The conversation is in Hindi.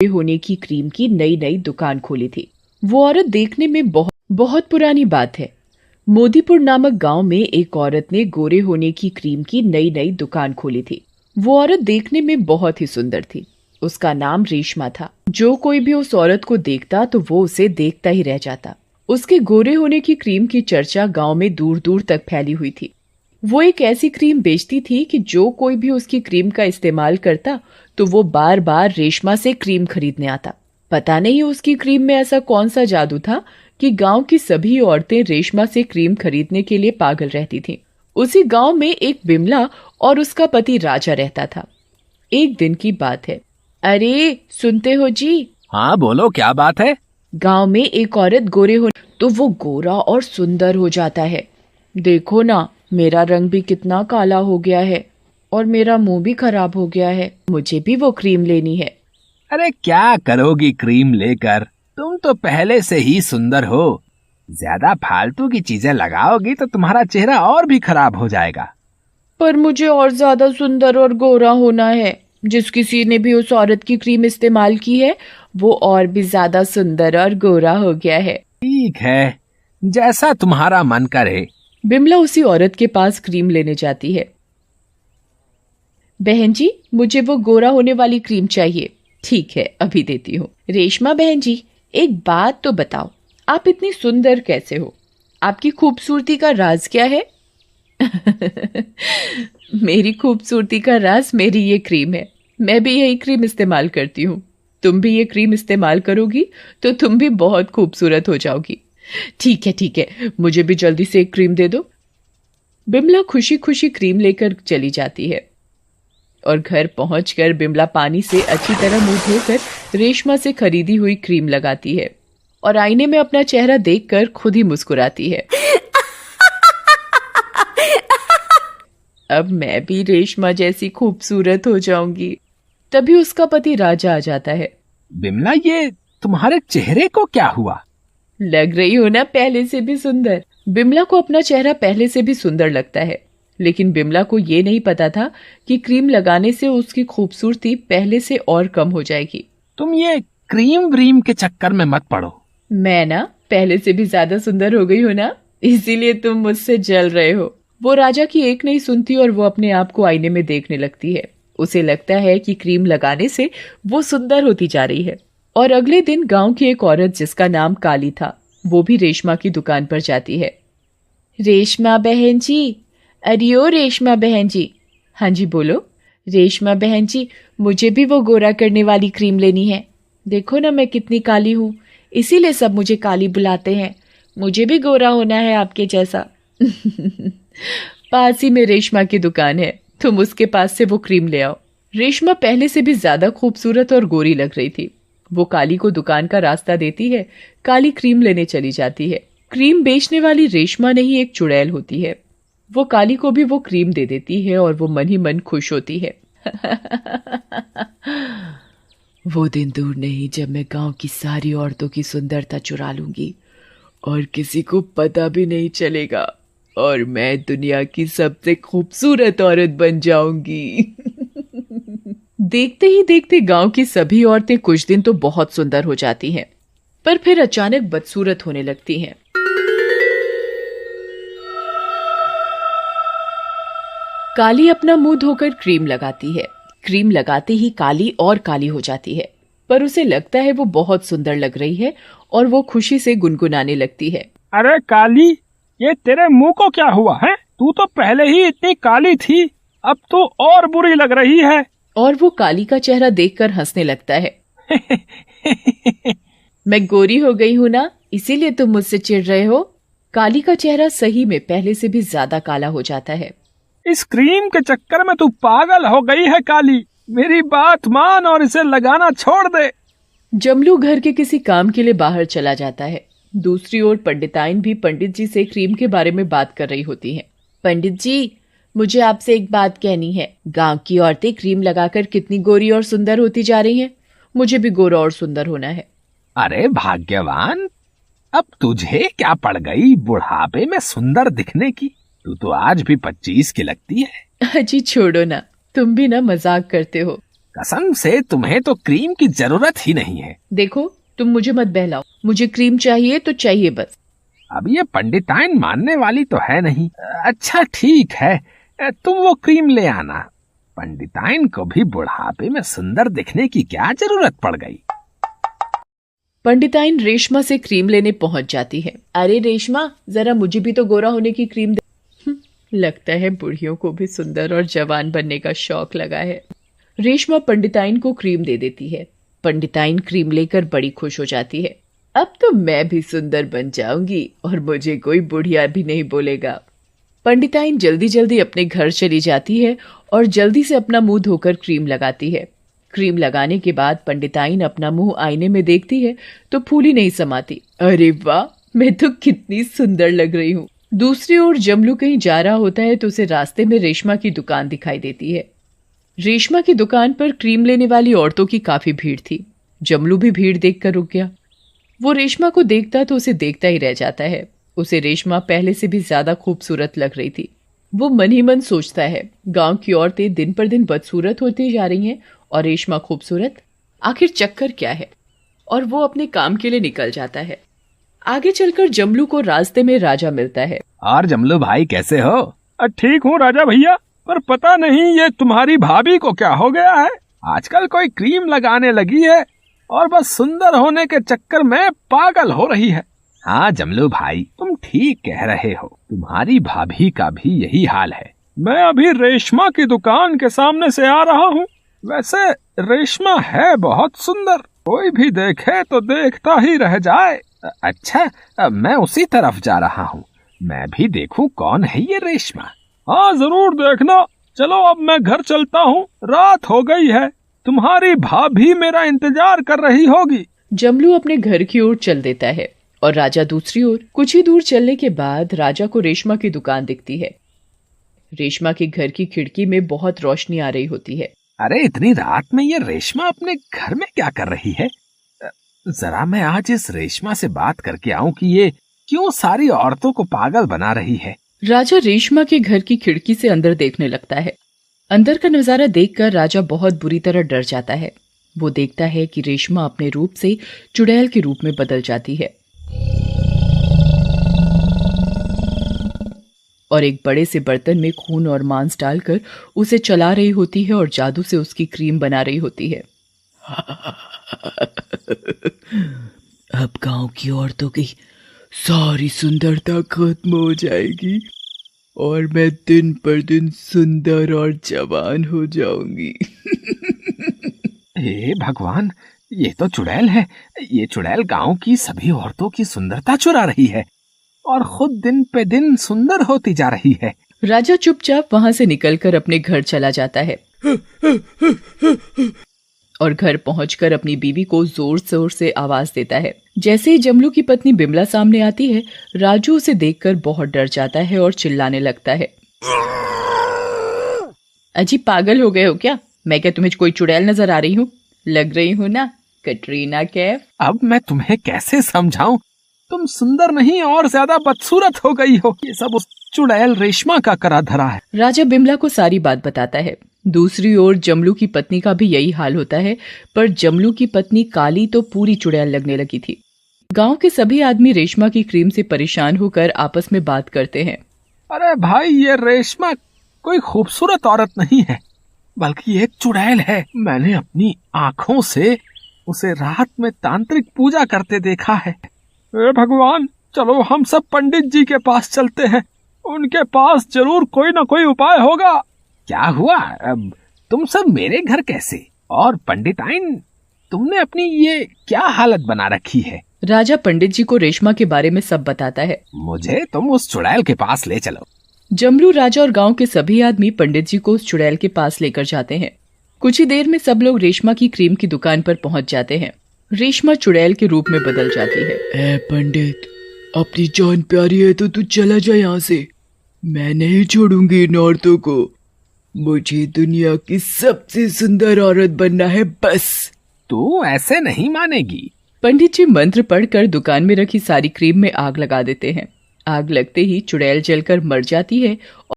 होने की क्रीम की नई नई दुकान खोली थी। वो औरत देखने में बहुत बहुत पुरानी बात है। मोदीपुर नामक गांव में एक औरत ने गोरे होने की क्रीम की नई नई दुकान खोली थी। वो औरत देखने में बहुत ही सुंदर थी। उसका नाम रेशमा था। जो कोई भी उस औरत को देखता तो वो उसे देखता ही रह जाता। उसके गोरे होने की क्रीम की चर्चा गांव में दूर दूर तक फैली हुई थी। वो एक ऐसी क्रीम बेचती थी कि जो कोई भी उसकी क्रीम का इस्तेमाल करता तो वो बार बार रेशमा से क्रीम खरीदने आता। पता नहीं उसकी क्रीम में ऐसा कौन सा जादू था कि गांव की सभी औरतें रेशमा से क्रीम खरीदने के लिए पागल रहती थीं। उसी गांव में एक बिमला और उसका पति राजा रहता था। एक दिन की बात है। अरे सुनते हो जी? हाँ बोलो, क्या बात है? गांव में एक औरत गोरे हो तो वो गोरा और सुंदर हो जाता है। देखो ना, मेरा रंग भी कितना काला हो गया है और मेरा मुंह भी खराब हो गया है। मुझे भी वो क्रीम लेनी है। अरे क्या करोगी क्रीम लेकर? तुम तो पहले से ही सुंदर हो। ज्यादा फालतू की चीजें लगाओगी तो तुम्हारा चेहरा और भी खराब हो जाएगा। पर मुझे और ज्यादा सुंदर और गोरा होना है। जिस किसी ने भी उस औरत की क्रीम इस्तेमाल की है वो और भी ज्यादा सुंदर और गोरा हो गया है। ठीक है, जैसा तुम्हारा मन करे। बिमला उसी औरत के पास क्रीम लेने जाती है। बहन जी, मुझे वो गोरा होने वाली क्रीम चाहिए। ठीक है, अभी देती हूँ। रेशमा बहन जी, एक बात तो बताओ, आप इतनी सुंदर कैसे हो? आपकी खूबसूरती का राज क्या है? मेरी खूबसूरती का राज मेरी ये क्रीम है। मैं भी यही क्रीम इस्तेमाल करती हूँ। तुम भी ये क्रीम इस्तेमाल करोगी तो तुम भी बहुत खूबसूरत हो जाओगी। ठीक है ठीक है, मुझे भी जल्दी से एक क्रीम दे दो। बिमला खुशी खुशी क्रीम लेकर चली जाती है और घर पहुंचकर बिमला पानी से अच्छी तरह मुंह धोकर रेशमा से खरीदी हुई क्रीम लगाती है और आईने में अपना चेहरा देखकर खुद ही मुस्कुराती है। अब मैं भी रेशमा जैसी खूबसूरत हो जाऊंगी। तभी उसका पति राजा आ जाता है। बिमला, ये तुम्हारे चेहरे को क्या हुआ? लग रही हो ना पहले से भी सुंदर। बिमला को अपना चेहरा पहले से भी सुंदर लगता है, लेकिन बिमला को ये नहीं पता था कि क्रीम लगाने से उसकी खूबसूरती पहले से और कम हो जाएगी। तुम ये क्रीम व्रीम के चक्कर में मत पड़ो। मैं ना पहले से भी ज्यादा सुंदर हो गई हूँ ना, इसीलिए तुम मुझसे जल रहे हो। वो राजा की एक नहीं सुनती और वो अपने आप को आईने में देखने लगती है। उसे लगता है कि क्रीम लगाने से वो सुंदर होती जा रही है। और अगले दिन गांव की एक औरत जिसका नाम काली था, वो भी रेशमा की दुकान पर जाती है। रेशमा बहन जी, अरे ओ रेशमा बहन जी। हाँ जी बोलो। रेशमा बहन जी, मुझे भी वो गोरा करने वाली क्रीम लेनी है। देखो ना मैं कितनी काली हूँ, इसीलिए सब मुझे काली बुलाते हैं। मुझे भी गोरा होना है आपके जैसा। पास ही में रेशमा की दुकान है, तुम उसके पास से वो क्रीम ले आओ। रेशमा पहले से भी ज्यादा खूबसूरत और गोरी लग रही थी। वो काली को दुकान का रास्ता देती है। काली क्रीम लेने चली जाती है। क्रीम बेचने वाली रेशमा नहीं, एक चुड़ैल होती है। वो काली को भी वो क्रीम दे देती है और वो मन ही मन खुश होती है। वो दिन दूर नहीं जब मैं गांव की सारी औरतों की सुंदरता चुरा लूंगी और किसी को पता भी नहीं चलेगा और मैं दुनिया की सबसे खूबसूरत औरत बन जाऊंगी। देखते ही देखते गांव की सभी औरतें कुछ दिन तो बहुत सुंदर हो जाती हैं, पर फिर अचानक बदसूरत होने लगती हैं। काली अपना मुंह धोकर क्रीम लगाती है। क्रीम लगाते ही काली और काली हो जाती है, पर उसे लगता है वो बहुत सुंदर लग रही है और वो खुशी से गुनगुनाने लगती है। अरे काली, ये तेरे मुंह को क्या हुआ है? तू तो पहले ही इतनी काली थी, अब तो और बुरी लग रही है। और वो काली का चेहरा देखकर हंसने लगता है। मैं गोरी हो गई हूँ ना, इसीलिए तुम मुझसे चिढ़ रहे हो। काली का चेहरा सही में पहले से भी ज्यादा काला हो जाता है। इस क्रीम के चक्कर में तू पागल हो गई है काली। मेरी बात मान और इसे लगाना छोड़ दे। जमलू घर के किसी काम के लिए बाहर चला जाता है। दूसरी ओर पंडिताइन भी पंडित जी से क्रीम के बारे में बात कर रही होती हैं। पंडित जी, मुझे आपसे एक बात कहनी है। गांव की औरतें क्रीम लगाकर कितनी गोरी और सुंदर होती जा रही हैं। मुझे भी गोरा और सुंदर होना है। अरे भाग्यवान, अब तुझे क्या पड़ गई बुढ़ापे में सुंदर दिखने की? तू तो आज भी 25 की लगती है। अजी छोड़ो ना, तुम भी ना मजाक करते हो। कसम से तुम्हें तो क्रीम की जरूरत ही नहीं है। देखो, तुम मुझे मत बहलाओ, मुझे क्रीम चाहिए तो चाहिए बस। अब ये पंडिताइन मानने वाली तो है नहीं। अच्छा ठीक है, तुम वो क्रीम ले आना। पंडिताइन को भी बुढ़ापे में सुंदर दिखने की क्या जरूरत पड़ गई। पंडिताइन रेशमा से क्रीम लेने पहुंच जाती है। अरे रेशमा, जरा मुझे भी तो गोरा होने की क्रीम दे। लगता है बुढ़ियों को भी सुंदर और जवान बनने का शौक लगा है। रेशमा पंडिताइन को क्रीम दे देती है। पंडिताइन क्रीम लेकर बड़ी खुश हो जाती है। अब तो मैं भी सुंदर बन जाऊंगी और मुझे कोई बुढ़िया भी नहीं बोलेगा। पंडिताइन जल्दी जल्दी अपने घर चली जाती है और जल्दी से अपना मुंह धोकर क्रीम लगाती है। क्रीम लगाने के बाद पंडिताइन अपना मुंह आईने में देखती है तो फूल ही नहीं समाती। अरे वाह, मैं तो कितनी सुंदर लग रही हूँ। दूसरी ओर जमलू कहीं जा रहा होता है तो उसे रास्ते में रेशमा की दुकान दिखाई देती है। रेशमा की दुकान पर क्रीम लेने वाली औरतों की काफी भीड़ थी। जमलू भी भीड़ देखकर रुक गया। वो रेशमा को देखता तो उसे देखता ही रह जाता है। उसे रेशमा पहले से भी ज्यादा खूबसूरत लग रही थी। वो मन ही मन सोचता है, गांव की औरतें दिन पर दिन बदसूरत होती जा रही हैं और रेशमा खूबसूरत, आखिर चक्कर क्या है। और वो अपने काम के लिए निकल जाता है। आगे चलकर जमलू को रास्ते में राजा मिलता है। और जमलू भाई कैसे हो? ठीक हूँ राजा भैया, पर पता नहीं ये तुम्हारी भाभी को क्या हो गया है। आजकल कोई क्रीम लगाने लगी है और बस सुंदर होने के चक्कर में पागल हो रही है। हाँ जमलू भाई, तुम ठीक कह रहे हो। तुम्हारी भाभी का भी यही हाल है। मैं अभी रेशमा की दुकान के सामने से आ रहा हूँ। वैसे रेशमा है बहुत सुंदर, कोई भी देखे तो देखता ही रह जाए। अच्छा, मैं उसी तरफ जा रहा हूँ। मैं भी देखूं कौन है ये रेशमा। हाँ जरूर देखना। चलो अब मैं घर चलता हूँ, रात हो गई है। तुम्हारी भाभी मेरा इंतजार कर रही होगी। जमलू अपने घर की ओर चल देता है और राजा दूसरी ओर। कुछ ही दूर चलने के बाद राजा को रेशमा की दुकान दिखती है। रेशमा के घर की खिड़की में बहुत रोशनी आ रही होती है। अरे इतनी रात में ये रेशमा अपने घर में क्या कर रही है? जरा मैं आज इस रेशमा से बात करके आऊं कि ये क्यों सारी औरतों को पागल बना रही है। राजा रेशमा के घर की खिड़की से अंदर देखने लगता है। अंदर का नजारा देखकर राजा बहुत बुरी तरह डर जाता है। वो देखता है कि रेशमा अपने रूप से चुड़ैल के रूप में बदल जाती है और एक बड़े से बर्तन में खून और मांस डालकर उसे चला रही होती है और जादू से उसकी क्रीम बना रही होती है। अब गांव की औरतों की सारी सुंदरता खत्म हो जाएगी और मैं दिन पर दिन सुंदर और जवान हो जाऊंगी। हे भगवान, ये तो चुड़ैल है। ये चुड़ैल गांव की सभी औरतों की सुंदरता चुरा रही है और खुद दिन पे दिन सुंदर होती जा रही है। राजा चुपचाप वहां से निकलकर अपने घर चला जाता है और घर पहुंचकर अपनी बीवी को जोर जोर से आवाज देता है। जैसे ही जमलू की पत्नी बिमला सामने आती है, राजू उसे देखकर बहुत डर जाता है और चिल्लाने लगता है। अजी पागल हो गए हो क्या? मैं क्या तुम्हें कोई चुड़ैल नजर आ रही हूँ? लग रही हूँ ना कटरीना कैफ। अब मैं तुम्हें कैसे समझाऊं? तुम सुंदर नहीं और ज्यादा बदसूरत हो गई हो। ये सब उस चुड़ैल रेशमा का करा धरा है। राजा बिमला को सारी बात बताता है। दूसरी ओर जमलू की पत्नी का भी यही हाल होता है, पर जमलू की पत्नी काली तो पूरी चुड़ैल लगने लगी थी। गांव के सभी आदमी रेशमा की क्रीम से परेशान होकर आपस में बात करते हैं। अरे भाई, ये रेशमा कोई खूबसूरत औरत नहीं है, बल्कि एक चुड़ैल है। मैंने अपनी आंखों से उसे रात में तांत्रिक पूजा करते देखा है। हे भगवान, चलो हम सब पंडित जी के पास चलते हैं। उनके पास जरूर कोई ना कोई उपाय होगा। क्या हुआ? अब तुम सब मेरे घर कैसे? और पंडिताइन, तुमने अपनी ये क्या हालत बना रखी है? राजा पंडित जी को रेशमा के बारे में सब बताता है। मुझे तुम उस चुड़ैल के पास ले चलो। जमलू, राजा और गांव के सभी आदमी पंडित जी को उस चुड़ैल के पास लेकर जाते हैं। कुछ ही देर में सब लोग रेशमा की क्रीम की दुकान पर पहुंच जाते हैं। रेशमा चुड़ैल के रूप में बदल जाती है। ए पंडित, अपनी जान प्यारी है तो तू चला जा यहाँ से। मैं नहीं छोड़ूंगी इन औरतों को। मुझे दुनिया की सबसे सुंदर औरत बनना है बस। तू ऐसे नहीं मानेगी। पंडित जी मंत्र पढ़कर दुकान में रखी सारी क्रीम में आग लगा देते हैं। आग लगते ही चुड़ैल जलकर मर जाती है